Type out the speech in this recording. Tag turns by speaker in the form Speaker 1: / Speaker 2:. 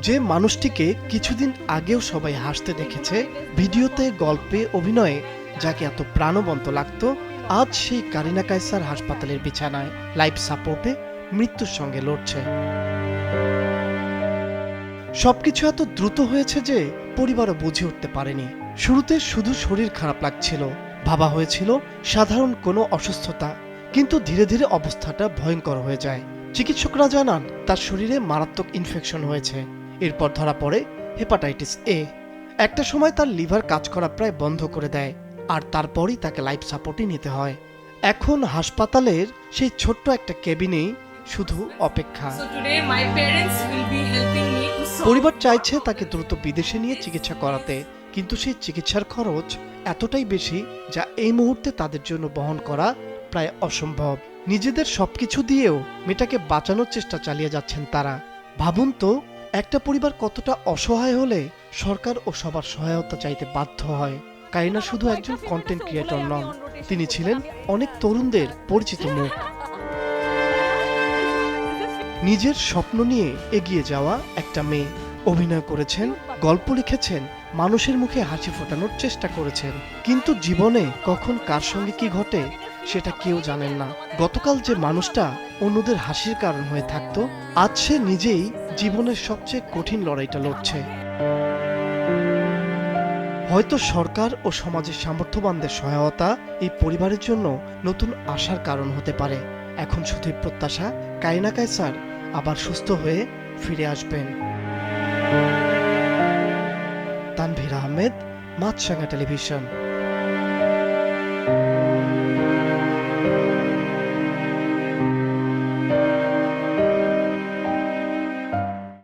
Speaker 1: যে মানুষটিকে কিছুদিন আগেও সবাই হাসতে দেখেছে, ভিডিওতে, গল্পে, অভিনয়ে যাকে এত প্রাণবন্ত লাগতো, আজ সেই কারিনা কায়সার হাসপাতালের বিছানায় লাইফ সাপোর্টে মৃত্যুর সঙ্গে লড়ছে। সবকিছু এত দ্রুত হয়েছে যে পরিবারও বুঝে উঠতে পারেনি। শুরুতে শুধু শরীর খারাপ লাগছিল, ভাবা হয়েছিল সাধারণ কোনো অসুস্থতা, কিন্তু ধীরে ধীরে অবস্থাটা ভয়ঙ্কর হয়ে যায়। চিকিৎসকরা জানান তার শরীরে মারাত্মক ইনফেকশন হয়েছে। এরপর ধরা পড়ে হেপাটাইটিস এ। একটা সময় তার লিভার কাজ করা প্রায় বন্ধ করে দেয়, আর তারপরই তাকে লাইফ সাপোর্টই নিতে হয়। এখন হাসপাতালের সেই ছোট্ট একটা কেবিনেই শুধু অপেক্ষা। পরিবার চাইছে তাকে দ্রুত বিদেশে নিয়ে চিকিৎসা করাতে, কিন্তু সেই চিকিৎসার খরচ এতটাই বেশি যা এই মুহূর্তে তাদের জন্য বহন করা প্রায় অসম্ভব। নিজেদের সবকিছু দিয়েও মেয়েটাকে বাঁচানোর চেষ্টা চালিয়ে যাচ্ছেন তারা। ভাবুন তো, একটা পরিবার কতটা অসহায় হলে সরকার ও সবার সহায়তা চাইতে বাধ্য হয়। কারিনা শুধু একজন কন্টেন্ট ক্রিয়েটর নন, তিনি ছিলেন অনেক তরুণদের পরিচিত মুখ। নিজের স্বপ্ন নিয়ে এগিয়ে যাওয়া একটা মেয়ে। অভিনয় করেছেন, গল্প লিখেছেন, মানুষের মুখে হাসি ফোটানোর চেষ্টা করেছেন, কিন্তু জীবনে কখন কার সঙ্গে কি ঘটে সেটা কেউ জানেন না। গতকাল যে মানুষটা অন্যদের হাসির কারণ হয়ে থাকতো, আজ সে নিজেই জীবনের সবচেয়ে কঠিন লড়াইটা লড়ছে। হয়তো সরকার ও সমাজের সামর্থ্যবানদের সহায়তা এই পরিবারের জন্য নতুন আশার কারণ হতে পারে। এখন শুধুই প্রত্যাশা কারিনা কায়সার আবার সুস্থ হয়ে ফিরে আসবেন। তানভীর আহমেদ, মাছরাঙা টেলিভিশন।